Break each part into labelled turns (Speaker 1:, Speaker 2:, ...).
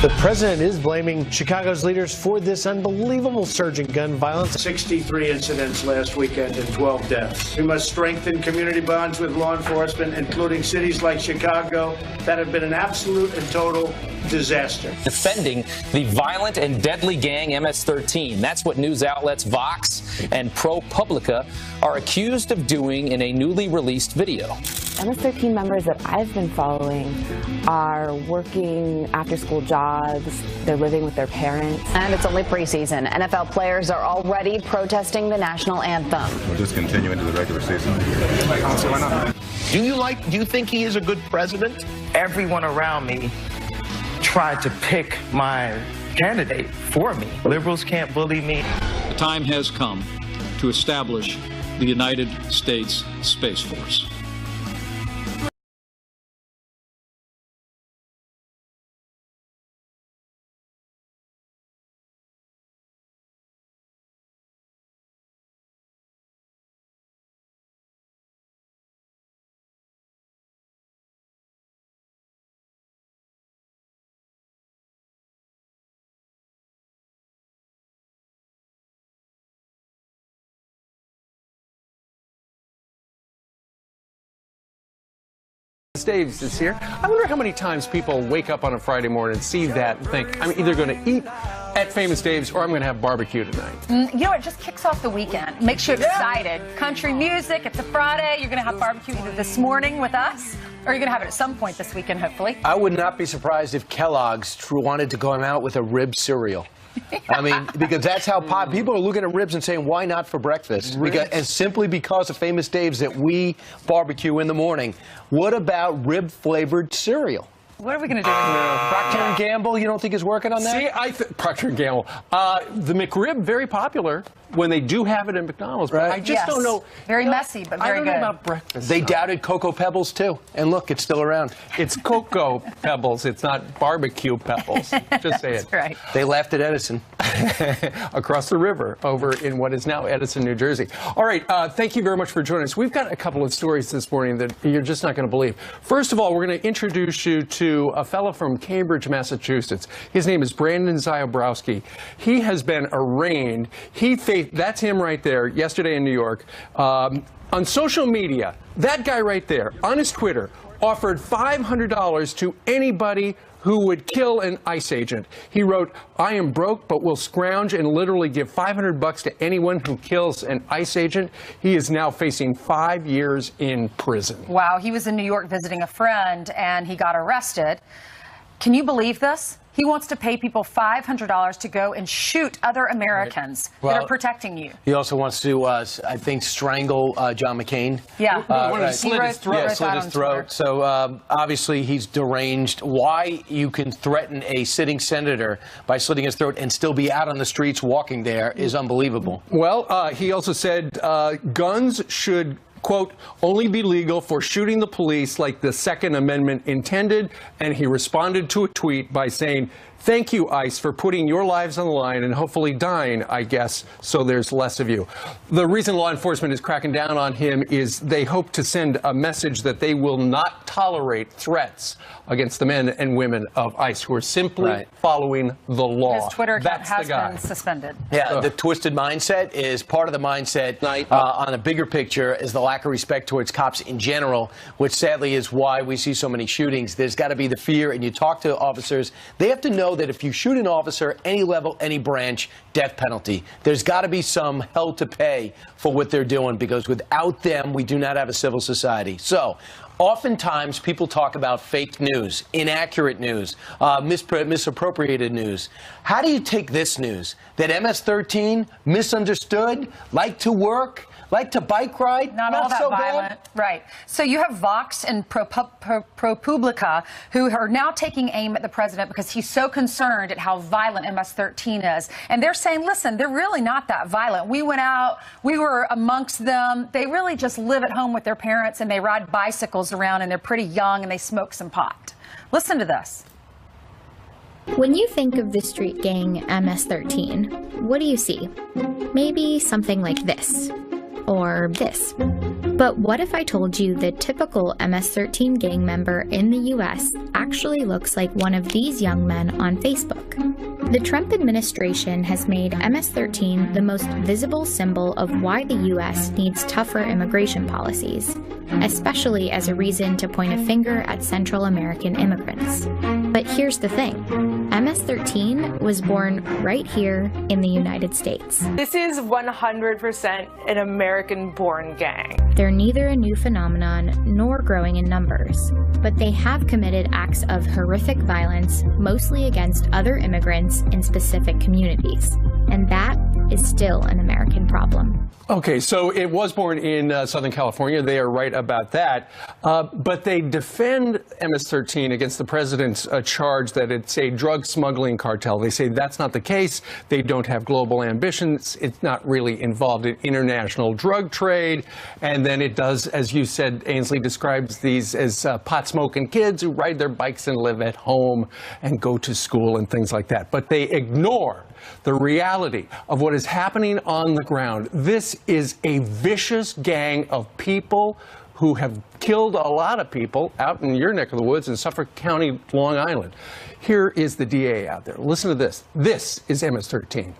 Speaker 1: The president is blaming Chicago's leaders for this unbelievable surge in gun violence.
Speaker 2: 63 incidents last weekend and 12 deaths. We must strengthen community bonds with law enforcement, including cities like Chicago that have been an absolute and total disaster.
Speaker 3: Defending the violent and deadly gang MS-13. That's what news outlets Vox and ProPublica are accused of doing in a newly released video.
Speaker 4: MS-13 members that I've been following are working after-school jobs. They're living with their parents.
Speaker 5: And it's only preseason. NFL players are already protesting the national anthem.
Speaker 6: We'll just continue into the regular season.
Speaker 7: Why not? Do you think he is a good president?
Speaker 8: Everyone around me tried to pick my candidate for me. Liberals can't bully me.
Speaker 9: The time has come to establish the United States Space Force.
Speaker 10: Daves is here. I wonder how many times people wake up on a Friday morning and see that and think, I'm either going to eat at Famous Dave's or I'm going to have barbecue tonight.
Speaker 11: You know, it just kicks off the weekend. Makes you excited. Country music, it's a Friday. You're going to have barbecue either this morning with us or you're going to have it at some point this weekend, hopefully.
Speaker 1: I would not be surprised if Kellogg's wanted to go out with a rib cereal. I mean, because that's how people are looking at ribs and saying, why not for breakfast? And simply because of Famous Dave's that we barbecue in the morning. What about rib-flavored cereal?
Speaker 11: What are we going to do?
Speaker 1: Procter & Gamble, you don't think is working on that?
Speaker 10: See, Procter & Gamble. The McRib, very popular when they do have it at McDonald's. But I just don't know.
Speaker 11: Very messy, but very good.
Speaker 10: I don't know about breakfast.
Speaker 1: They doubted Cocoa Pebbles, too. And look, it's still around.
Speaker 10: It's Cocoa Pebbles. It's not barbecue pebbles. Just say it.
Speaker 11: That's right.
Speaker 1: They laughed at Edison.
Speaker 10: Across the river over in what is now Edison, New Jersey. All right, thank you very much for joining us. We've got a couple of stories this morning that you're just not going to believe. First of all, we're going to introduce you to a fellow from Cambridge, Massachusetts. His name is Brandon Ziobrowski. He has been arraigned. That's him right there, yesterday in New York. On social media, that guy right there, on his Twitter, offered $500 to anybody who would kill an ICE agent. He wrote, I am broke, but will scrounge and literally give $500 to anyone who kills an ICE agent. He is now facing 5 years in prison.
Speaker 11: Wow, he was in New York visiting a friend and he got arrested. Can you believe this? He wants to pay people $500 to go and shoot other Americans that are protecting you.
Speaker 1: He also wants to, I think, strangle John McCain.
Speaker 11: Yeah.
Speaker 10: Slit his throat.
Speaker 1: Yeah, slit his throat. So obviously he's deranged. Why you can threaten a sitting senator by slitting his throat and still be out on the streets walking there is unbelievable.
Speaker 10: Well, he also said guns should, quote, only be legal for shooting the police like the Second Amendment intended. And he responded to a tweet by saying, thank you, ICE, for putting your lives on the line and hopefully dying, I guess, so there's less of you. The reason law enforcement is cracking down on him is they hope to send a message that they will not tolerate threats against the men and women of ICE who are simply following the law.
Speaker 11: His Twitter account has been suspended.
Speaker 1: Yeah, the twisted mindset is part of the mindset on a bigger picture is the lack of respect towards cops in general, which sadly is why we see so many shootings. There's got to be the fear, and you talk to officers, they have to know that if you shoot an officer, any level, any branch, death penalty. There's got to be some hell to pay for what they're doing, because without them, we do not have a civil society. So, oftentimes, people talk about fake news, inaccurate news, misappropriated news. How do you take this news? That MS-13, misunderstood, like to work, like to bike ride,
Speaker 11: not all that
Speaker 1: so
Speaker 11: violent.
Speaker 1: bad.
Speaker 11: Right. So you have Vox and ProPublica who are now taking aim at the president because he's so concerned at how violent MS-13 is. And they're saying, listen, they're really not that violent. We went out, we were amongst them. They really just live at home with their parents and they ride bicycles around and they're pretty young and they smoke some pot. Listen to this.
Speaker 12: When you think of the street gang MS-13, what do you see? Maybe something like this. or this. But what if I told you the typical MS-13 gang member in the US actually looks like one of these young men on Facebook? The Trump administration has made MS-13 the most visible symbol of why the US needs tougher immigration policies, especially as a reason to point a finger at Central American immigrants. But here's the thing, MS-13 was born right here in the United States.
Speaker 13: This is 100% an American-born gang.
Speaker 12: They're neither a new phenomenon nor growing in numbers, but they have committed acts of horrific violence, mostly against other immigrants in specific communities. And that is still an American problem.
Speaker 10: Okay, so it was born in Southern California. They are right about that. But they defend MS-13 against the president's charge that it's a drug smuggling cartel. They say that's not the case. They don't have global ambitions. It's not really involved in international drug trade. And then it does, as you said, Ainsley describes these as pot-smoking kids who ride their bikes and live at home and go to school and things like that. But they ignore the reality of what is happening on the ground. This is a vicious gang of people who have killed a lot of people out in your neck of the woods in Suffolk County, Long Island. Here is the DA out there. Listen to this. This is MS-13.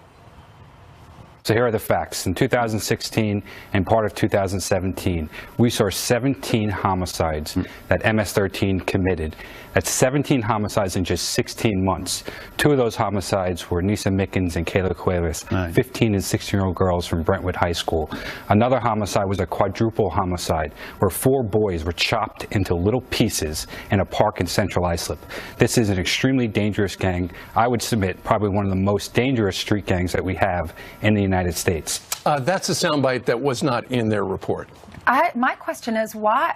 Speaker 14: So here are the facts. In 2016 and part of 2017, we saw 17 homicides that MS-13 committed. That's 17 homicides in just 16 months. 2 of those homicides were Nisa Mickens and Kayla Cuevas, 15 and 16-year-old girls from Brentwood High School. Another homicide was a quadruple homicide where 4 boys were chopped into little pieces in a park in Central Islip. This is an extremely dangerous gang. I would submit probably one of the most dangerous street gangs that we have in the United States.
Speaker 10: That's a soundbite that was not in their report.
Speaker 11: My question is, why?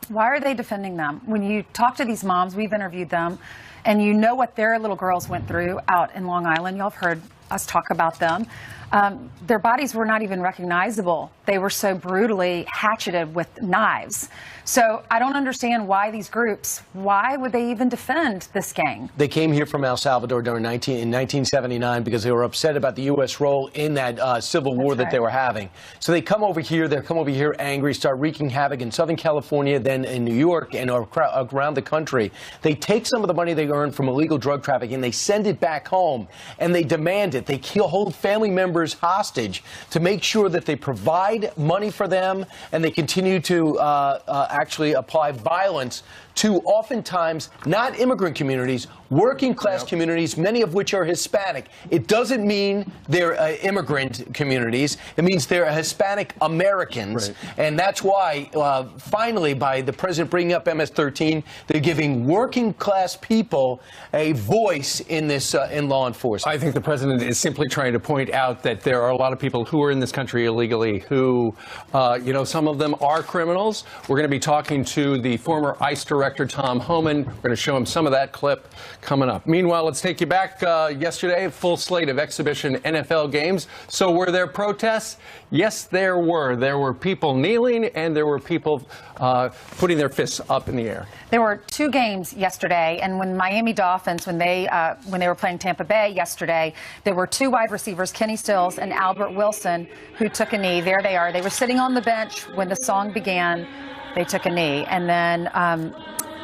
Speaker 11: Why are they defending them? When you talk to these moms, we've interviewed them, and you know what their little girls went through out in Long Island. Y'all have heard us talk about them. Their bodies were not even recognizable. They were so brutally hatcheted with knives. So I don't understand why these groups, why would they even defend this gang?
Speaker 1: They came here from El Salvador in 1979 because they were upset about the U.S. role in that civil war that they were having. So they come over here angry, start wreaking havoc in Southern California, then in New York and around the country. They take some of the money they earn from illegal drug trafficking, they send it back home, and they demand it. They hold family members hostage to make sure that they provide money for them, and they continue to actually apply violence to oftentimes not immigrant communities, working class communities, many of which are Hispanic. It doesn't mean they're immigrant communities. It means they're Hispanic Americans. Right. And that's why, finally, by the president bringing up MS-13, they're giving working class people a voice in this in law enforcement.
Speaker 10: I think the president is simply trying to point out that there are a lot of people who are in this country illegally who, some of them are criminals. We're going to be talking to the former ICE director, Tom Homan. We're going to show him some of that clip coming up. Meanwhile, let's take you back yesterday, full slate of exhibition NFL games. So were there protests? Yes, there were. There were people kneeling and there were people putting their fists up in the air.
Speaker 11: There were 2 games yesterday, and when Miami Dolphins, when they were playing Tampa Bay yesterday, there were 2 wide receivers, Kenny Stills and Albert Wilson, who took a knee. There they are. They were sitting on the bench when the song began. They took a knee, and then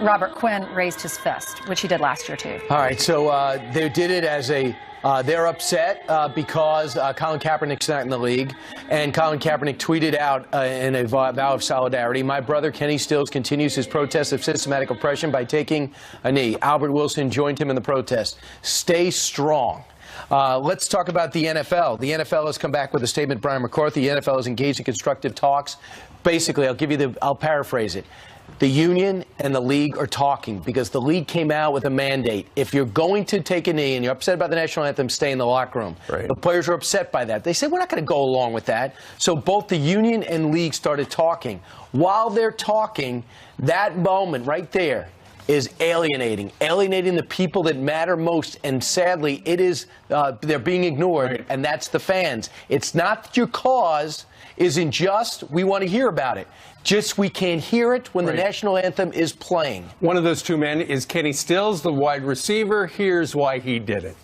Speaker 11: Robert Quinn raised his fist, which he did last year, too.
Speaker 1: All right, so they did it as a they're upset because Colin Kaepernick's not in the league, and Colin Kaepernick tweeted out in a vow of solidarity, "My brother Kenny Stills continues his protest of systematic oppression by taking a knee." Albert Wilson joined him in the protest. Stay strong. Let's talk about the NFL. The NFL has come back with a statement. Brian McCarthy, the NFL is engaged in constructive talks. Basically, I'll paraphrase it. The union and the league are talking because the league came out with a mandate. If you're going to take a knee and you're upset about the national anthem, stay in the locker room. Right. The players are upset by that. They said, we're not going to go along with that. So both the union and league started talking. While they're talking, that moment right there is alienating the people that matter most. And sadly, it is they're being ignored, right. And that's the fans. It's not that your cause isn't just, we want to hear about it. Just we can't hear it when the national anthem is playing.
Speaker 10: One of those 2 men is Kenny Stills, the wide receiver. Here's why he did it.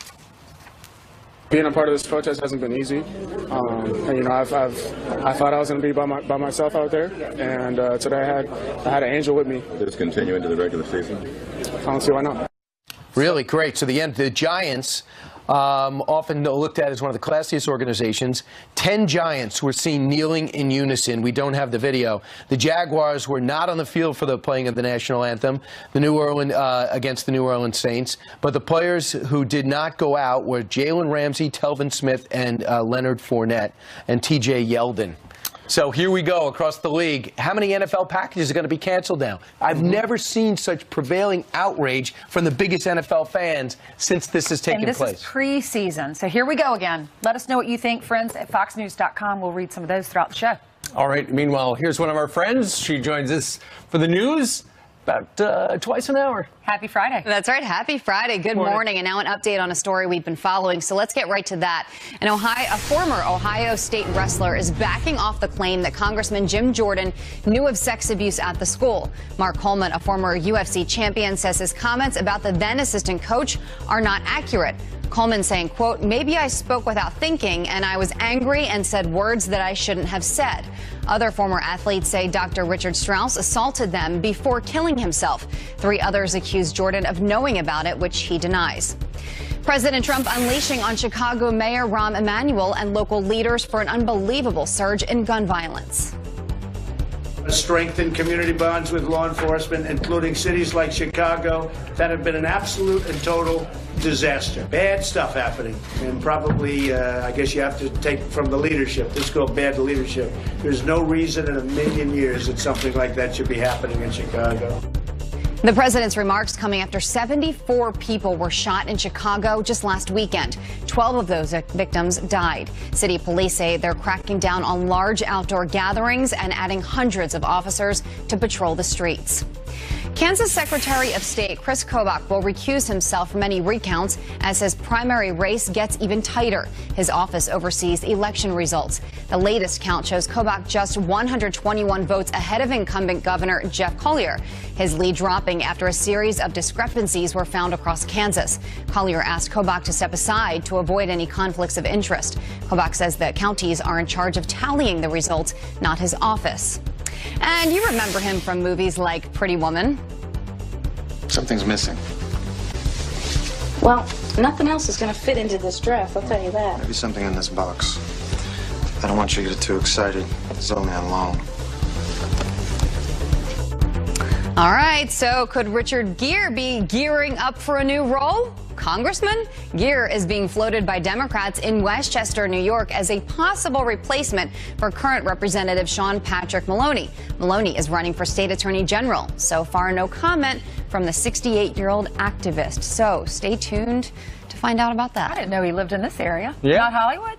Speaker 15: Being a part of this protest hasn't been easy. And, you know, I thought I was going to be by myself out there, and today I had an angel with me.
Speaker 6: Does this continue into the regular season?
Speaker 15: I don't see why not.
Speaker 1: Really great. So the Giants, often looked at as one of the classiest organizations. 10 Giants were seen kneeling in unison. We don't have the video. The Jaguars were not on the field for the playing of the national anthem, against the New Orleans Saints. But the players who did not go out were Jalen Ramsey, Telvin Smith, and Leonard Fournette, and T.J. Yeldon. So here we go across the league. How many NFL packages are going to be canceled now? I've never seen such prevailing outrage from the biggest NFL fans since this has taken place.
Speaker 11: And this is preseason. So here we go again. Let us know what you think, friends, at foxnews.com. We'll read some of those throughout the show.
Speaker 10: All right. Meanwhile, here's one of our friends. She joins us for the news about twice an hour.
Speaker 11: Happy Friday.
Speaker 16: That's right. Happy Friday. Good morning. And now an update on a story we've been following. So let's get right to that. A former Ohio State wrestler is backing off the claim that Congressman Jim Jordan knew of sex abuse at the school. Mark Coleman, a former UFC champion, says his comments about the then assistant coach are not accurate. Coleman saying, quote, "Maybe I spoke without thinking and I was angry and said words that I shouldn't have said." Other former athletes say Dr. Richard Strauss assaulted them before killing himself. 3 others accused Jordan of knowing about it, which he denies. President Trump unleashing on Chicago Mayor Rahm Emanuel and local leaders for an unbelievable surge in gun violence.
Speaker 2: Strengthen community bonds with law enforcement, including cities like Chicago that have been an absolute and total disaster. Bad stuff happening, and probably, I guess you have to take from the leadership. This is called bad leadership. There's no reason in a million years that something like that should be happening in Chicago.
Speaker 16: The president's remarks coming after 74 people were shot in Chicago just last weekend. 12 of those victims died. City police say they're cracking down on large outdoor gatherings and adding hundreds of officers to patrol the streets. Kansas Secretary of State Chris Kobach will recuse himself from any recounts as his primary race gets even tighter. His office oversees election results. The latest count shows Kobach just 121 votes ahead of incumbent Governor Jeff Collier. His lead dropping after a series of discrepancies were found across Kansas. Collier asked Kobach to step aside to avoid any conflicts of interest. Kobach says the counties are in charge of tallying the results, not his office. And you remember him from movies like Pretty Woman.
Speaker 17: Something's missing.
Speaker 18: Well, nothing else is going to fit into this dress, I'll tell you that.
Speaker 17: Maybe something in this box. I don't want you to get too excited. It's only on loan.
Speaker 16: All right, so could Richard Gere be gearing up for a new role? Congressman? Gere is being floated by Democrats in Westchester, New York, as a possible replacement for current Representative Sean Patrick Maloney. Maloney is running for state attorney general. So far, no comment from the 68-year-old activist. So stay tuned to find out about that.
Speaker 11: I didn't know he lived in this area.
Speaker 10: Yeah.
Speaker 11: Not Hollywood?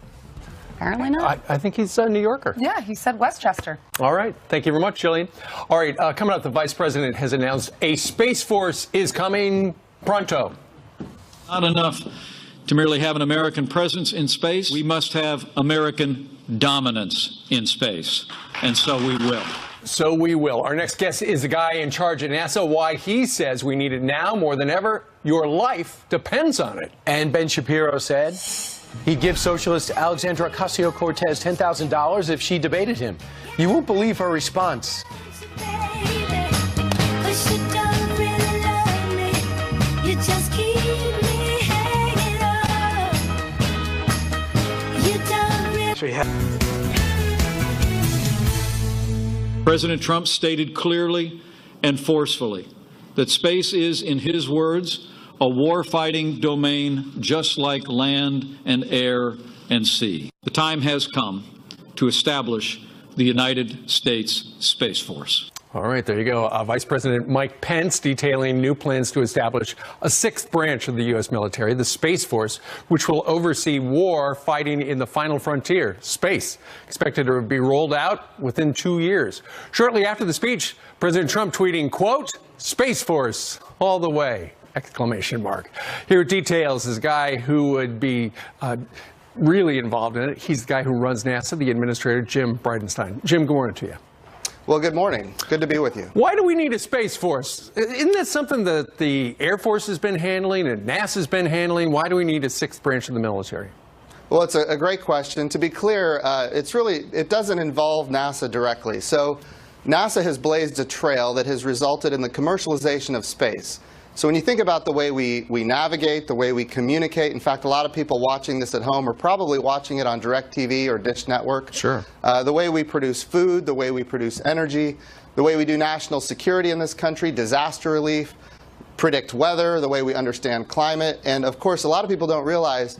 Speaker 16: Apparently not.
Speaker 10: I think he's a New Yorker.
Speaker 11: Yeah, he said Westchester.
Speaker 10: All right. Thank you very much, Jillian. All right. Coming up, the vice president has announced a Space Force is coming pronto.
Speaker 9: Not enough to merely have an American presence in space. We must have American dominance in space. And so we will.
Speaker 10: So we will. Our next guest is the guy in charge at NASA. Why he says we need it now more than ever. Your life depends on it.
Speaker 1: And Ben Shapiro said he'd give socialist Alexandra Ocasio-Cortez $10,000 if she debated him. You won't believe her response.
Speaker 9: President Trump stated clearly and forcefully that space is, in his words, a war-fighting domain just like land and air and sea. The time has come to establish the United States Space Force.
Speaker 10: All right, there you go. Vice President Mike Pence detailing new plans to establish a 6th branch of the U.S. military, the Space Force, which will oversee war fighting in the final frontier, space, expected to be rolled out within 2 years. Shortly after the speech, President Trump tweeting, quote, "Space Force all the way!" Exclamation mark. Here are details. This guy who would be really involved in it. He's the guy who runs NASA, the administrator, Jim Bridenstine. Jim, good morning to you.
Speaker 19: Well, good morning. Good to be with you.
Speaker 10: Why do we need a Space Force? Isn't that something that the Air Force has been handling and NASA's been handling? Why do we need a 6th branch of the military?
Speaker 19: Well, it's a great question. To be clear, it doesn't involve NASA directly. So NASA has blazed a trail that has resulted in the commercialization of space. So when you think about the way we navigate, the way we communicate, in fact, a lot of people watching this at home are probably watching it on DirecTV or Dish Network.
Speaker 10: Sure.
Speaker 19: The way we produce food, the way we produce energy, the way we do national security in this country, disaster relief, predict weather, the way we understand climate. And of course, a lot of people don't realize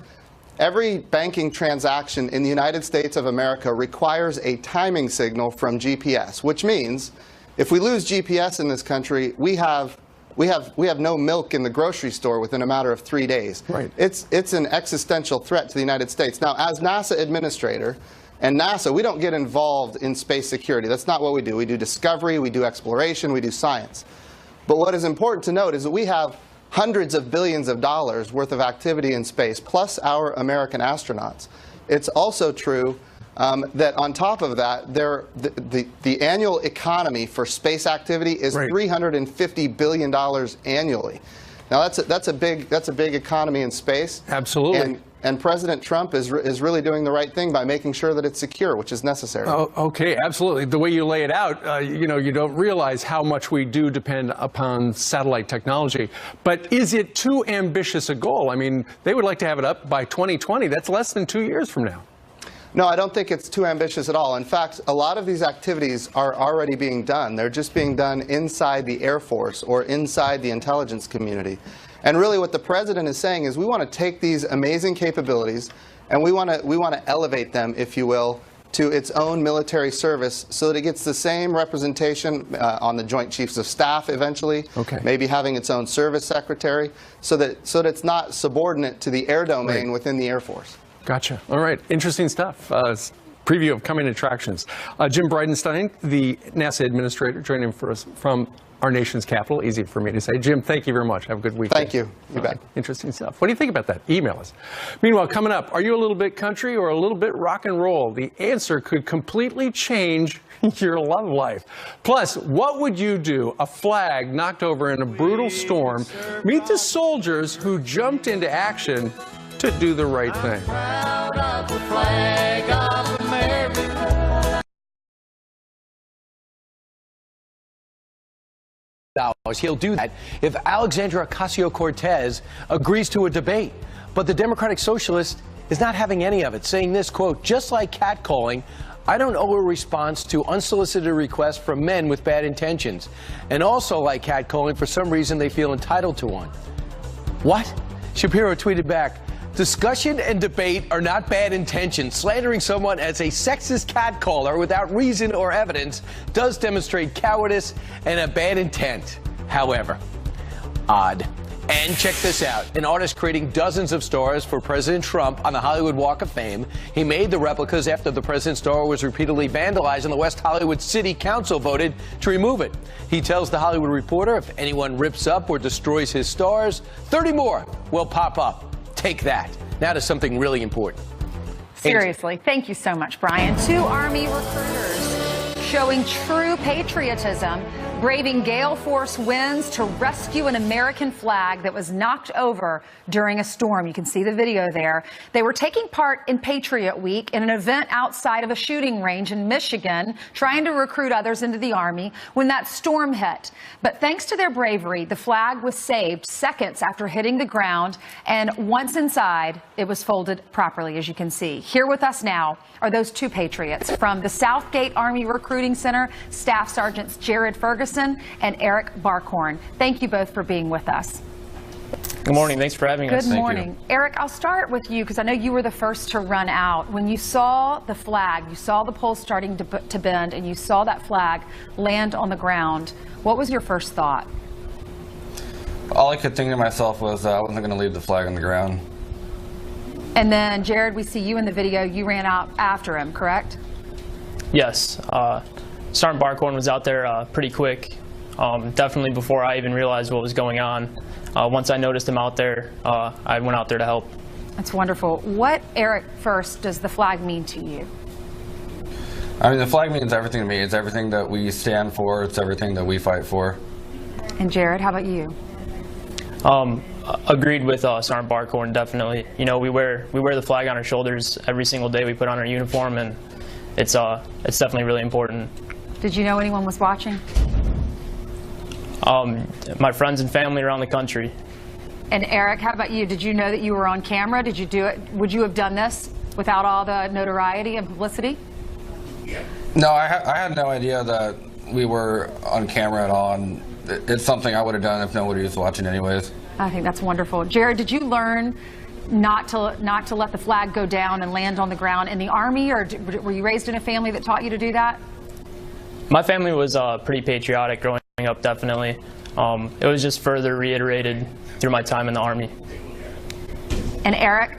Speaker 19: every banking transaction in the United States of America requires a timing signal from GPS, which means if we lose GPS in this country, we have no milk in the grocery store within a matter of 3 days.
Speaker 10: Right.
Speaker 19: It's an existential threat to the United States. Now, as NASA administrator, and NASA, we don't get involved in space security. That's not what we do. We do discovery, we do exploration, we do science. But what is important to note is that we have hundreds of billions of dollars worth of activity in space, plus our American astronauts. It's also true that on top of that, the annual economy for space activity is $350 billion annually. Now that's a big economy in space.
Speaker 10: Absolutely.
Speaker 19: And President Trump is really doing the right thing by making sure that it's secure, which is necessary.
Speaker 10: Oh, okay, absolutely. The way you lay it out, you don't realize how much we do depend upon satellite technology. But is it too ambitious a goal? I mean, they would like to have it up by 2020. That's less than 2 years from now.
Speaker 19: No, I don't think it's too ambitious at all. In fact, a lot of these activities are already being done. They're just being done inside the Air Force or inside the intelligence community. And really what the president is saying is we want to take these amazing capabilities and we want to elevate them, if you will, to its own military service so that it gets the same representation on the Joint Chiefs of Staff eventually, maybe having its own service secretary, so that it's not subordinate to the air domain within the Air Force.
Speaker 10: Gotcha. All right. Interesting stuff. Preview of coming attractions. Jim Bridenstine, the NASA administrator, joining us from our nation's capital. Easy for me to say. Jim, thank you very much. Have a good weekend.
Speaker 19: Thank you. You bet.
Speaker 10: Interesting stuff. What do you think about that? Email us. Meanwhile, coming up, are you a little bit country or a little bit rock and roll? The answer could completely change your love life. Plus, what would you do? A flag knocked over in a brutal storm. Meet the soldiers who jumped into action to do the right thing.
Speaker 1: He'll do that if Alexandria Ocasio-Cortez agrees to a debate. But the Democratic Socialist is not having any of it, saying this, quote, just like catcalling, I don't owe a response to unsolicited requests from men with bad intentions. And also like catcalling, for some reason they feel entitled to one. What? Shapiro tweeted back, discussion and debate are not bad intentions. Slandering someone as a sexist catcaller without reason or evidence does demonstrate cowardice and a bad intent. However, odd. And check this out. An artist creating dozens of stars for President Trump on the Hollywood Walk of Fame. He made the replicas after the president's star was repeatedly vandalized and the West Hollywood City Council voted to remove it. He tells The Hollywood Reporter if anyone rips up or destroys his stars, 30 more will pop up. Take that. Now to something really important.
Speaker 11: Seriously, thank you so much, Brian. 2 Army recruiters showing true patriotism, braving gale force winds to rescue an American flag that was knocked over during a storm. You can see the video there. They were taking part in Patriot Week in an event outside of a shooting range in Michigan, trying to recruit others into the Army when that storm hit. But thanks to their bravery, the flag was saved seconds after hitting the ground, and once inside, it was folded properly, as you can see. Here with us now are those 2 patriots from the Southgate Army Recruiting Center, Staff Sergeants Jared Ferguson and Eric Barkhorn. Thank you both for being with us.
Speaker 20: Good morning. Thanks for having us.
Speaker 11: Good morning. Eric, I'll start with you because I know you were the first to run out. When you saw the flag, you saw the pole starting to bend, and you saw that flag land on the ground, what was your first thought?
Speaker 21: All I could think to myself was I wasn't going to leave the flag on the ground.
Speaker 11: And then, Jared, we see you in the video. You ran out after him, correct?
Speaker 20: Yes. Sergeant Barkhorn was out there pretty quick, definitely before I even realized what was going on. Once I noticed him out there, I went out there to help.
Speaker 11: That's wonderful. What, Eric, first, does the flag mean to you?
Speaker 21: I mean, the flag means everything to me. It's everything that we stand for. It's everything that we fight for.
Speaker 11: And Jared, how about you?
Speaker 20: Agreed with Sergeant Barkhorn, definitely. You know, we wear the flag on our shoulders every single day we put on our uniform, and it's definitely really important.
Speaker 11: Did you know anyone was watching?
Speaker 20: My friends and family around the country.
Speaker 11: And Eric, how about you? Did you know that you were on camera? Did you do it? Would you have done this without all the notoriety and publicity?
Speaker 21: No, I had no idea that we were on camera at all, and it's something I would have done if nobody was watching anyways.
Speaker 11: I think that's wonderful. Jared, did you learn not to let the flag go down and land on the ground in the Army, or were you raised in a family that taught you to do that?
Speaker 20: My family was pretty patriotic growing up, definitely. It was just further reiterated through my time in the Army.
Speaker 11: And Eric,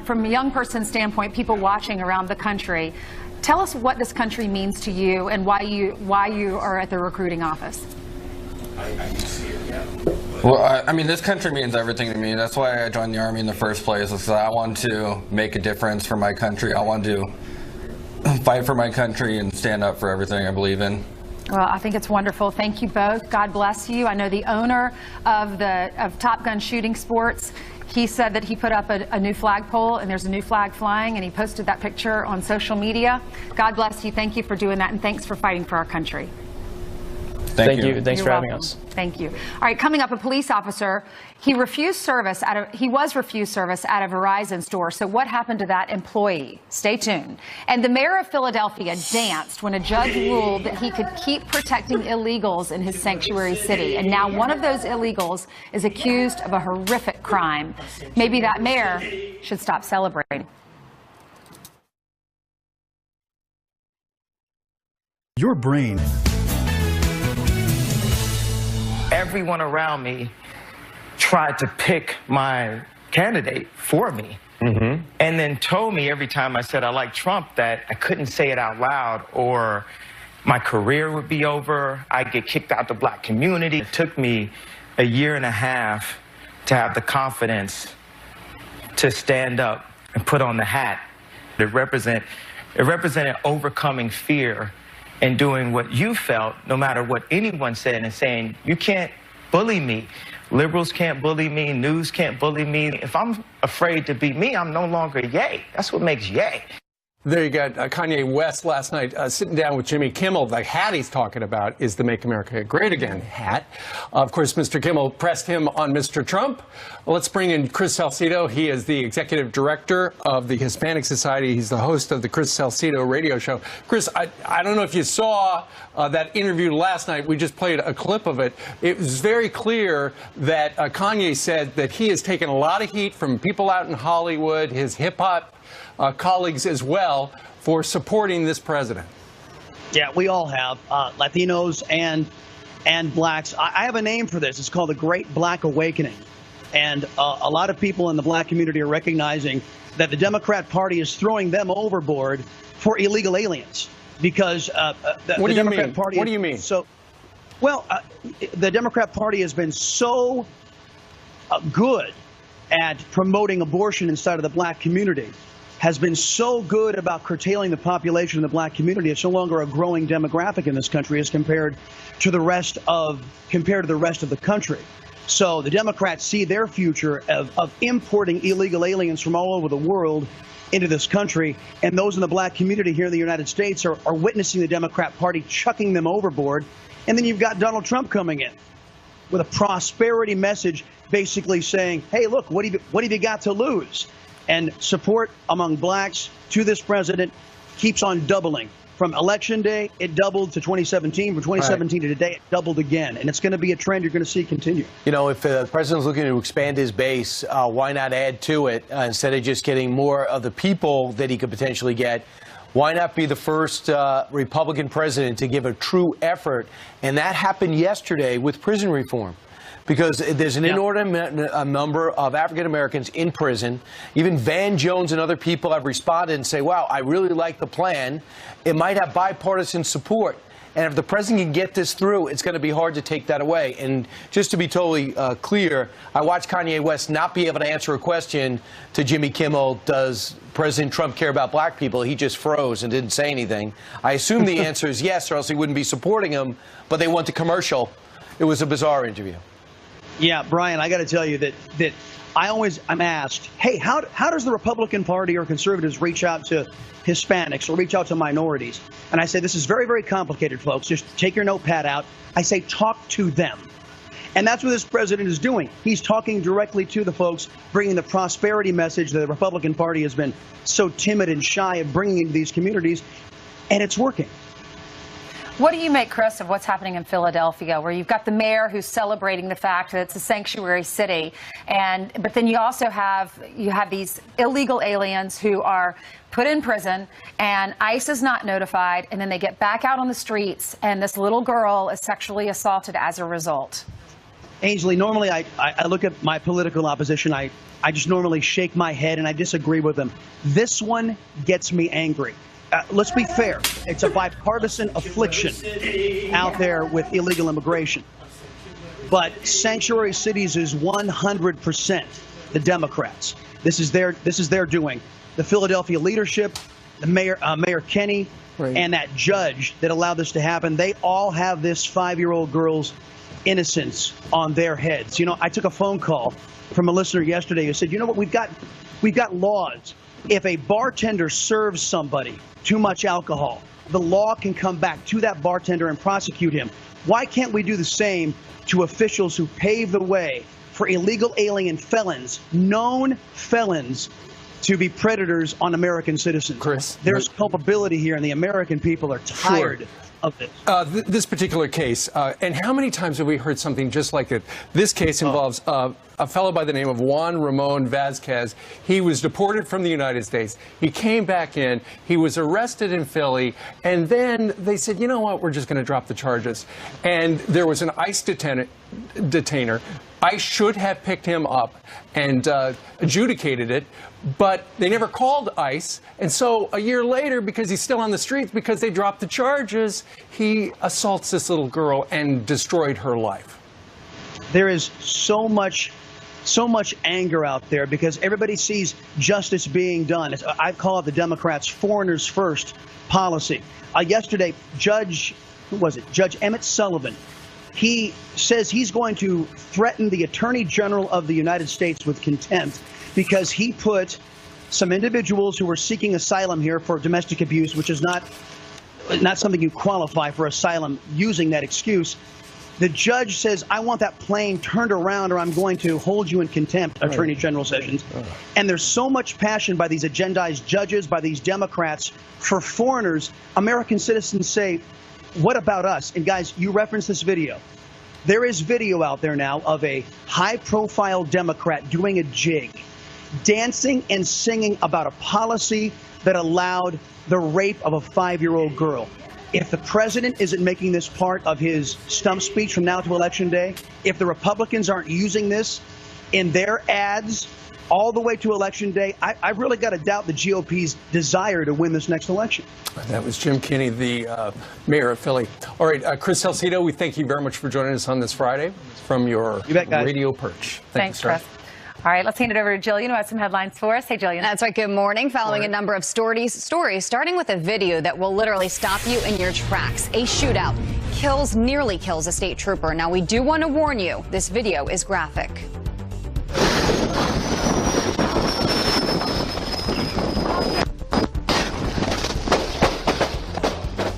Speaker 11: from a young person's standpoint, people watching around the country, tell us what this country means to you and why you are at the recruiting office.
Speaker 21: Well, I mean, this country means everything to me. That's why I joined the Army in the first place, because I want to make a difference for my country. I want to fight for my country and stand up for everything I believe in.
Speaker 11: Well, I think it's wonderful. Thank you both. God bless you. I know the owner of Top Gun Shooting Sports, he said that he put up a new flagpole, and there's a new flag flying, and he posted that picture on social media. God bless you. Thank you for doing that, and thanks for fighting for our country.
Speaker 21: Thank you.
Speaker 20: Thanks
Speaker 11: You're
Speaker 20: for having
Speaker 11: welcome.
Speaker 20: us.
Speaker 11: Thank you. All right, coming up, a police officer, he was refused service at a Verizon store. So what happened to that employee? Stay tuned. And the mayor of Philadelphia danced when a judge ruled that he could keep protecting illegals in his sanctuary city. And now one of those illegals is accused of a horrific crime. Maybe that mayor should stop celebrating.
Speaker 3: Your brain.
Speaker 8: Everyone around me tried to pick my candidate for me. And then told me every time I said I like Trump that I couldn't say it out loud, or my career would be over, I'd get kicked out the black community. It took me a year and a half to have the confidence to stand up and put on the hat. It represented overcoming fear and doing what you felt, no matter what anyone said, and saying, you can't bully me. Liberals can't bully me. News can't bully me. If I'm afraid to be me, I'm no longer Ye. That's what makes Ye.
Speaker 10: There you got Kanye West last night sitting down with Jimmy Kimmel. The hat he's talking about is the Make America Great Again hat. Of course, Mr. Kimmel pressed him on Mr. Trump. Well, let's bring in Chris Salcido. He is the executive director of the Hispanic Society. He's the host of the Chris Salcido radio show. Chris, I don't know if you saw that interview last night. We just played a clip of it. It was very clear that Kanye said that he has taken a lot of heat from people out in Hollywood, his hip-hop colleagues as well, for supporting this president.
Speaker 22: Yeah, we all have, Latinos and blacks. I have a name for this. It's called the Great Black Awakening. And a lot of people in the black community are recognizing that the Democrat Party is throwing them overboard for illegal aliens. Because the Democrat Party...
Speaker 10: What do you mean?
Speaker 22: Well, the Democrat Party has been so good at promoting abortion inside of the black community, has been so good about curtailing the population in the black community. It's no longer a growing demographic in this country as compared to the rest of the country. So the Democrats see their future of importing illegal aliens from all over the world into this country, and those in the black community here in the United States are witnessing the Democrat Party chucking them overboard. And then you've got Donald Trump coming in with a prosperity message, basically saying, hey, look, what have you got to lose? And support among blacks to this president keeps on doubling. From Election Day, it doubled to 2017. From 2017 to today, it doubled again. And it's going to be a trend you're going to see continue.
Speaker 1: You know, if the president's looking to expand his base, why not add to it instead of just getting more of the people that he could potentially get? Why not be the first Republican president to give a true effort? And that happened yesterday with prison reform. Because there's an inordinate number of African Americans in prison. Even Van Jones and other people have responded and say, wow, I really like the plan. It might have bipartisan support. And if the president can get this through, it's going to be hard to take that away. And just to be totally clear, I watched Kanye West not be able to answer a question to Jimmy Kimmel, does President Trump care about black people? He just froze and didn't say anything. I assume the answer is yes, or else he wouldn't be supporting him. But they went to commercial. It was a bizarre interview.
Speaker 22: Yeah, Brian, I got to tell you that I'm asked, hey, how does the Republican Party or conservatives reach out to Hispanics or reach out to minorities? And I say, this is very, very complicated, folks. Just take your notepad out. I say, talk to them. And that's what this president is doing. He's talking directly to the folks, bringing the prosperity message that the Republican Party has been so timid and shy of bringing into these communities, and it's working.
Speaker 11: What do you make, Chris, of what's happening in Philadelphia, where you've got the mayor who's celebrating the fact that it's a sanctuary city, but then you also have these illegal aliens who are put in prison, and ICE is not notified, and then they get back out on the streets, and this little girl is sexually assaulted as a result?
Speaker 22: Ainsley, normally I look at my political opposition, I just normally shake my head and I disagree with them. This one gets me angry. Let's be fair. It's a bipartisan affliction out there with illegal immigration. But sanctuary cities is 100% the Democrats. This is their doing. The Philadelphia leadership, the Mayor Kenny, and that judge that allowed this to happen, they all have this 5-year-old girl's innocence on their heads. You know, I took a phone call from a listener yesterday who said, you know what, we've got laws. If a bartender serves somebody too much alcohol, the law can come back to that bartender and prosecute him. Why can't we do the same to officials who pave the way for illegal alien felons, known felons, to be predators on American citizens?
Speaker 10: Chris,
Speaker 22: there's culpability here, and the American people are tired of this.
Speaker 10: This particular case, and how many times have we heard something just like it? This case involves a fellow by the name of Juan Ramon Vazquez. He was deported from the United States. He came back in. He was arrested in Philly, and then they said, you know what, we're just going to drop the charges. And there was an ICE detainer. ICE should have picked him up and adjudicated it, but they never called ICE. And so a year later, because he's still on the streets, because they dropped the charges, he assaults this little girl and destroyed her life.
Speaker 22: There is so much anger out there because everybody sees justice being done. I call it the Democrats' foreigners first policy. Yesterday, Judge Emmett Sullivan, he says he's going to threaten the Attorney General of the United States with contempt because he put some individuals who were seeking asylum here for domestic abuse, which is not something you qualify for asylum, using that excuse. The judge says, I want that plane turned around or I'm going to hold you in contempt, Attorney General Sessions. And there's so much passion by these agendized judges, by these Democrats, for foreigners. American citizens say, what about us? And guys, you referenced this video. There is video out there now of a high-profile Democrat doing a jig, dancing and singing about a policy that allowed the rape of a 5-year-old girl. If the president isn't making this part of his stump speech from now to Election Day, if the Republicans aren't using this in their ads all the way to Election Day, I really got to doubt the GOP's desire to win this next election.
Speaker 10: That was Jim Kenney, the mayor of Philly. All right, Chris Salcido, we thank you very much for joining us on this Friday from your radio perch.
Speaker 11: Thanks, Chris. All right, let's hand it over to Jillian, who has some headlines for us. Hey, Jillian.
Speaker 16: That's right. Good morning. Following a number of stories, starting with a video that will literally stop you in your tracks. A shootout nearly kills a state trooper. Now, we do want to warn you, this video is graphic.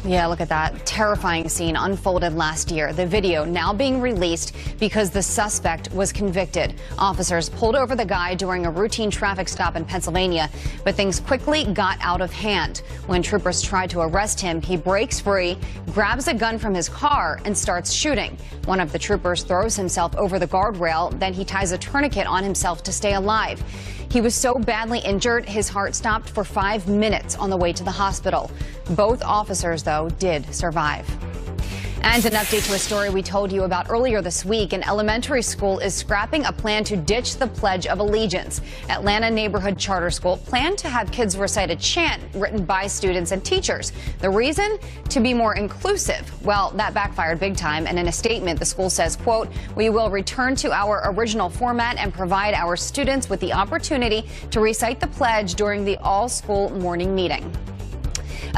Speaker 16: Yeah, look at that. Terrifying scene unfolded last year. The video now being released because the suspect was convicted. Officers pulled over the guy during a routine traffic stop in Pennsylvania, but things quickly got out of hand. When troopers tried to arrest him, he breaks free, grabs a gun from his car, and starts shooting. One of the troopers throws himself over the guardrail, then he ties a tourniquet on himself to stay alive. He was so badly injured, his heart stopped for 5 minutes on the way to the hospital. Both officers, though, did survive. And an update to a story we told you about earlier this week. An elementary school is scrapping a plan to ditch the Pledge of Allegiance. Atlanta Neighborhood Charter School planned to have kids recite a chant written by students and teachers. The reason? To be more inclusive. Well, that backfired big time, and in a statement, the school says, quote, "We will return to our original format and provide our students with the opportunity to recite the pledge during the all-school morning meeting."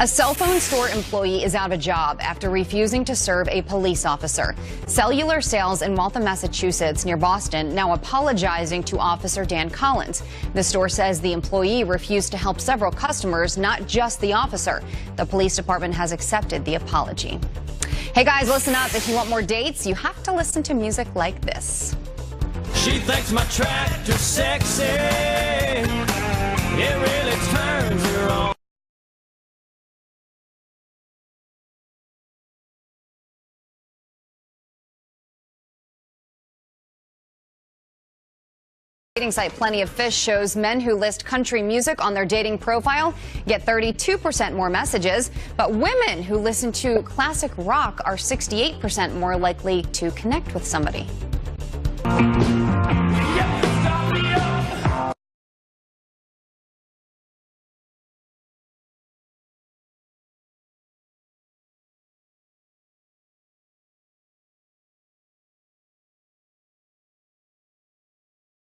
Speaker 16: A cell phone store employee is out of a job after refusing to serve a police officer. Cellular Sales in Waltham, Massachusetts, near Boston, now apologizing to Officer Dan Collins. The store says the employee refused to help several customers, not just the officer. The police department has accepted the apology. Hey guys, listen up. If you want more dates, you have to listen to music like this.
Speaker 4: She thinks my tractor's sexy. It really turns her on.
Speaker 16: Dating site Plenty of Fish shows men who list country music on their dating profile get 32% more messages, but women who listen to classic rock are 68% more likely to connect with somebody.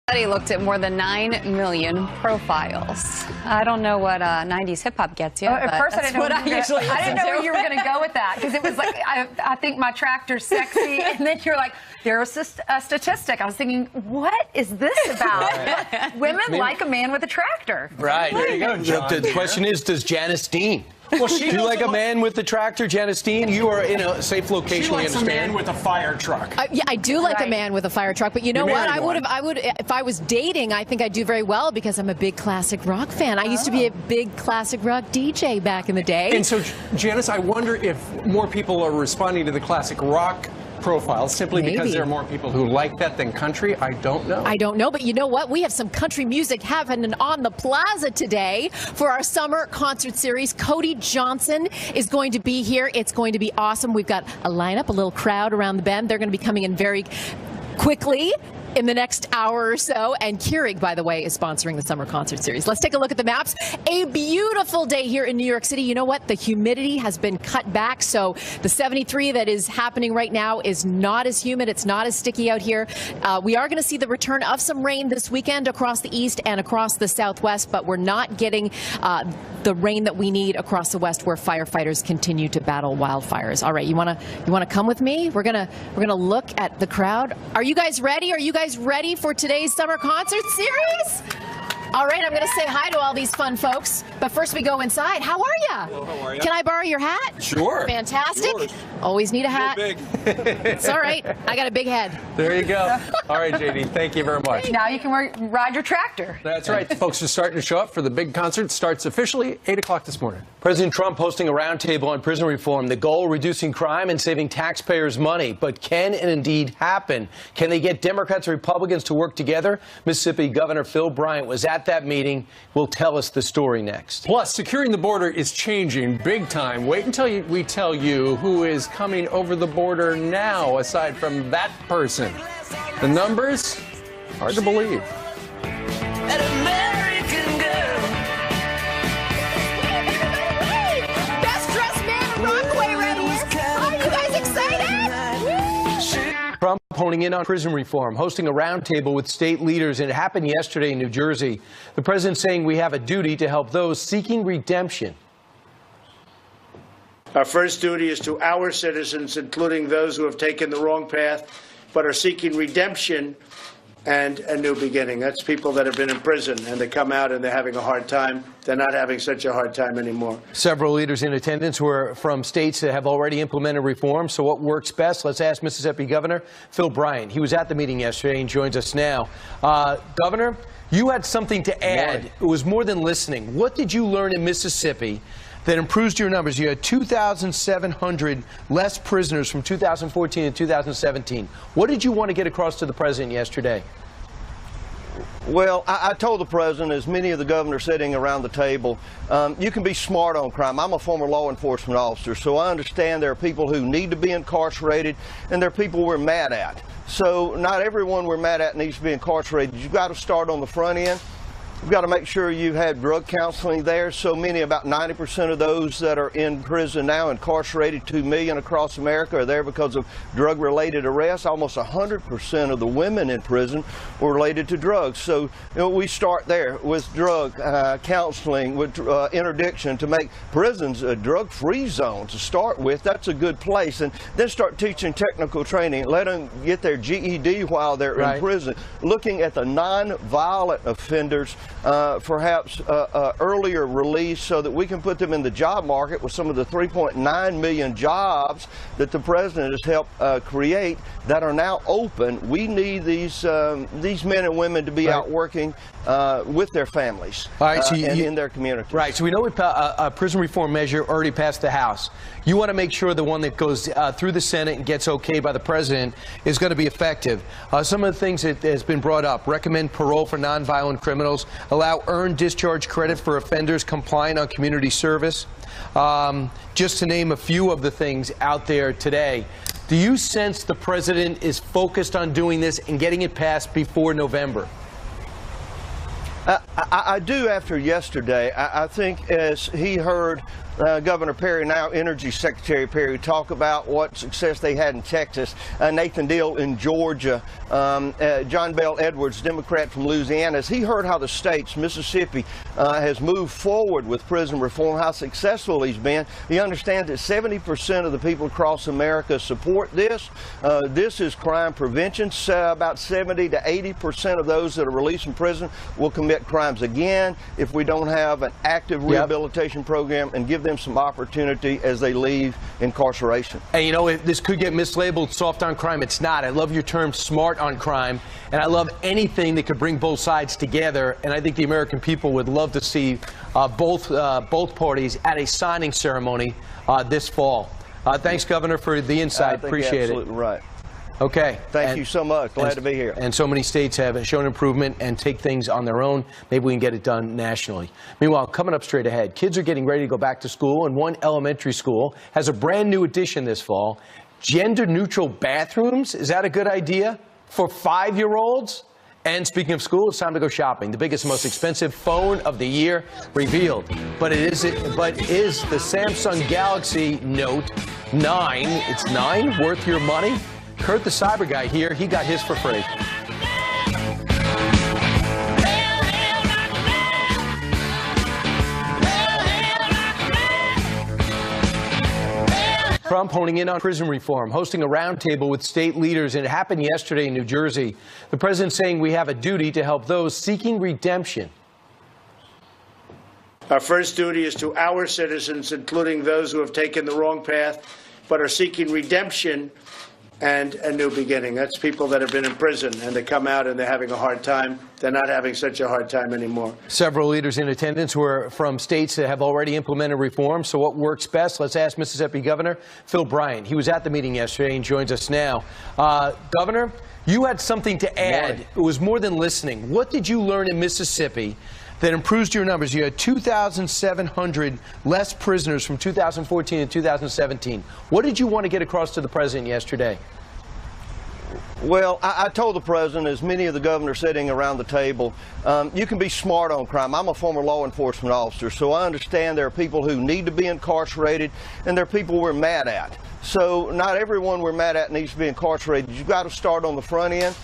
Speaker 16: Study looked at more than 9 million profiles. I don't know what 90s hip hop gets you.
Speaker 11: At first, I didn't know
Speaker 16: I
Speaker 11: didn't know where you were going to go with that, because it was like I think my tractor's sexy, and then you're like, there's a statistic. I was thinking, what is this about? Women like a man with a tractor.
Speaker 1: Right. There you go, John. The question is, does Janice Dean?
Speaker 10: Well,
Speaker 1: do you like a man with the tractor, Janice Dean? You are in a safe location.
Speaker 10: She likes a man with a fire truck.
Speaker 5: Yeah, I do like a man with a fire truck, but you know what? I would, if I was dating, I think I'd do very well because I'm a big classic rock fan. I used to be a big classic rock DJ back in the day.
Speaker 10: And so, Janice, I wonder if more people are responding to the classic rock profile simply because there are more people who like that than country. I don't know.
Speaker 5: I don't know, but you know what? We have some country music happening on the plaza today for our summer concert series. Cody Johnson is going to be here. It's going to be awesome. We've got a lineup, a little crowd around the bend. They're going to be coming in very quickly in the next hour or so. And Keurig, by the way, is sponsoring the summer concert series. Let's take a look at the maps. A beautiful day here in New York City. You know what? The humidity has been cut back, so the 73 that is happening right now is not as humid. It's not as sticky out here. We are going to see the return of some rain this weekend across the east and across the southwest, but we're not getting the rain that we need across the west, where firefighters continue to battle wildfires. All right, you want to come with me? We're gonna look at the crowd. Are you guys ready? Are you guys ready for today's summer concert series? All right, I'm going to say hi to all these fun folks, but first we go inside. How are you?
Speaker 6: Hello, how are you?
Speaker 5: Can I borrow your hat?
Speaker 6: Sure.
Speaker 5: Fantastic.
Speaker 6: Yours.
Speaker 5: Always need a hat.
Speaker 6: Big.
Speaker 5: It's all right. I got a big head.
Speaker 10: There you go. All right, JD, thank you very much.
Speaker 11: Now you can ride your tractor.
Speaker 10: That's right. Folks are starting to show up for the big concert. Starts officially 8 o'clock this morning.
Speaker 1: President Trump hosting a roundtable on prison reform. The goal, reducing crime and saving taxpayers money. But can it indeed happen? Can they get Democrats and Republicans to work together? Mississippi Governor Phil Bryant was at that meeting. Will tell us the story next.
Speaker 10: Plus, securing the border is changing big time. Wait until we tell you who is coming over the border now, aside from that person. The numbers, hard to believe.
Speaker 5: Best dressed man in Rockaway right here. Are you guys excited?
Speaker 1: Trump honing in on prison reform, hosting a roundtable with state leaders, and it happened yesterday in New Jersey. The president saying we have a duty to help those seeking redemption.
Speaker 2: Our first duty is to our citizens, including those who have taken the wrong path but are seeking redemption and a new beginning. That's people that have been in prison and they come out and they're having a hard time. They're not having such a hard time anymore.
Speaker 1: Several leaders in attendance were from states that have already implemented reform. So what works best? Let's ask Mississippi Governor Phil Bryant. He was at the meeting yesterday and joins us now. Governor, you had something to add. It was more than listening. What did you learn in Mississippi that improves your numbers? You had 2,700 less prisoners from 2014 to 2017. What did you want to get across to the president yesterday?
Speaker 23: Well, I told the president, as many of the governors sitting around the table, you can be smart on crime. I'm a former law enforcement officer, so I understand there are people who need to be incarcerated, and there are people we're mad at. So not everyone we're mad at needs to be incarcerated. You've got to start on the front end. We've got to make sure you have drug counseling there. So many, about 90% of those that are in prison now, incarcerated, 2 million across America, are there because of drug-related arrests. Almost 100% of the women in prison were related to drugs. So we start there with drug counseling, with interdiction, to make prisons a drug-free zone to start with. That's a good place. And then start teaching technical training. Let them get their GED while they're in prison. Looking at the non-violent offenders, perhaps earlier release, so that we can put them in the job market with some of the 3.9 million jobs that the president has helped create that are now open. We need these men and women to be out working with their families and in their communities.
Speaker 1: Right. So we know a prison reform measure already passed the House. You want to make sure the one that goes through the Senate and gets okay by the president is going to be effective. Some of the things that has been brought up: recommend parole for nonviolent criminals, allow earned discharge credit for offenders compliant on community service. Just to name a few of the things out there today. Do you sense the president is focused on doing this and getting it passed before November?
Speaker 23: I do after yesterday. I think as he heard Governor Perry, now Energy Secretary Perry, talk about what success they had in Texas, Nathan Deal in Georgia, John Bell Edwards, Democrat from Louisiana, as he heard how the states, Mississippi, has moved forward with prison reform, how successful he's been. He understands that 70% of the people across America support this. This is crime prevention. About 70 to 80% of those that are released from prison will commit crimes again if we don't have an active rehabilitation program and give them some opportunity as they leave incarceration.
Speaker 1: And you know, this could get mislabeled soft on crime. It's not. I love your term smart on crime, and I love anything that could bring both sides together. And I think the American people would love to see both parties at a signing ceremony this fall. Thanks, Governor, for the insight. Appreciate it.
Speaker 23: Absolutely right.
Speaker 1: Okay.
Speaker 23: Thank you so much. Glad to be here.
Speaker 1: And so many states have shown improvement and take things on their own. Maybe we can get it done nationally. Meanwhile, coming up straight ahead, kids are getting ready to go back to school, and one elementary school has a brand new addition this fall. Gender-neutral bathrooms. Is that a good idea for 5-year-olds? And speaking of school, it's time to go shopping. The biggest, most expensive phone of the year revealed. But is the Samsung Galaxy Note 9, it's 9, worth your money? Kurt the Cyber Guy here, he got his for free. Trump honing in on prison reform, hosting a roundtable with state leaders, and it happened yesterday in New Jersey. The president saying we have a duty to help those seeking redemption.
Speaker 2: Our first duty is to our citizens, including those who have taken the wrong path but are seeking redemption and a new beginning. That's people that have been in prison and they come out and they're having a hard time. They're not having such a hard time anymore.
Speaker 1: Several leaders in attendance were from states that have already implemented reform. So what works best? Let's ask Mississippi Governor Phil Bryant. He was at the meeting yesterday and joins us now. Governor, you had something to add. It was more than listening. What did you learn in Mississippi that improves your numbers? You had 2,700 less prisoners from 2014 to 2017. What did you want to get across to the president yesterday?
Speaker 23: Well, I told the president, as many of the governors sitting around the table, you can be smart on crime. I'm a former law enforcement officer, so I understand there are people who need to be incarcerated, and there are people we're mad at. So not everyone we're mad at needs to be incarcerated. You've got to start on the front end.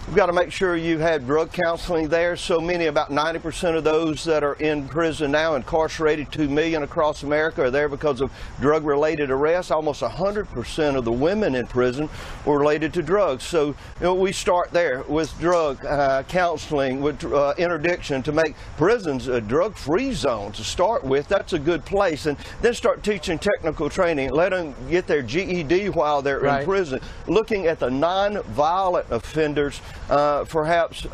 Speaker 23: We've got to make sure you have drug counseling there. So many, about 90% of those that are in prison now, incarcerated, 2 million across America, are there because of drug-related arrests. Almost 100% of the women in prison were related to drugs. So we start there with drug counseling, with interdiction, to make prisons a drug-free zone to start with. That's a good place. And then start teaching technical training. Let them get their GED while they're in prison. Looking at the non-violent offenders, perhaps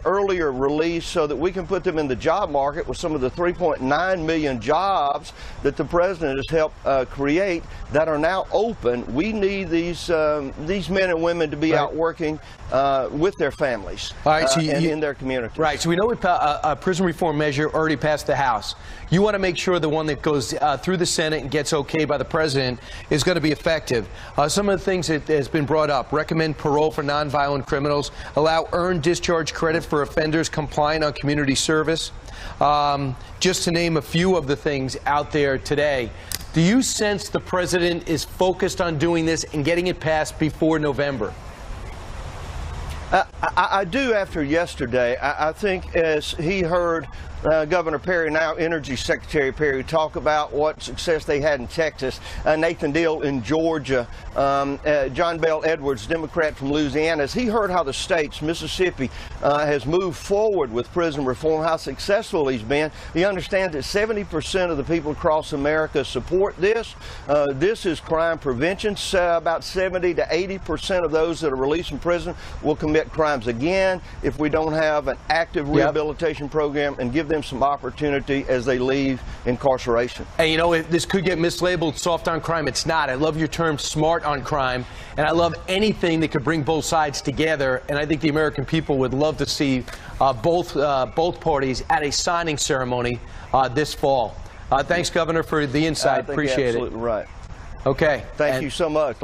Speaker 23: earlier release, so that we can put them in the job market with some of the 3.9 million jobs that the president has helped create that are now open. We need these men and women to be out working with their families
Speaker 1: All right, so
Speaker 23: and in their communities.
Speaker 1: Right. So we know a prison reform measure already passed the House. You want to make sure the one that goes through the Senate and gets okay by the president is going to be effective. Some of the things that has been brought up: recommend parole for nonviolent criminals, allow earned discharge credit for offenders compliant on community service. Just to name a few of the things out there today. Do you sense the president is focused on doing this and getting it passed before November?
Speaker 23: I do after yesterday. I think as he heard Governor Perry, now Energy Secretary Perry, talk about what success they had in Texas, Nathan Deal in Georgia, John Bell Edwards, Democrat from Louisiana, as he heard how the states, Mississippi, has moved forward with prison reform, how successful he's been, he understands that 70% of the people across America support this. This is crime prevention. About 70 to 80% of those that are released from prison will commit crimes again if we don't have an active rehabilitation program and give them some opportunity as they leave incarceration.
Speaker 1: And you know, this could get mislabeled soft on crime. It's not. I love your term smart on crime, and I love anything that could bring both sides together. And I think the American people would love to see both parties at a signing ceremony this fall. Thanks, Governor, for the insight. Appreciate it.
Speaker 23: Absolutely right.
Speaker 1: Okay.
Speaker 23: Thank you so much.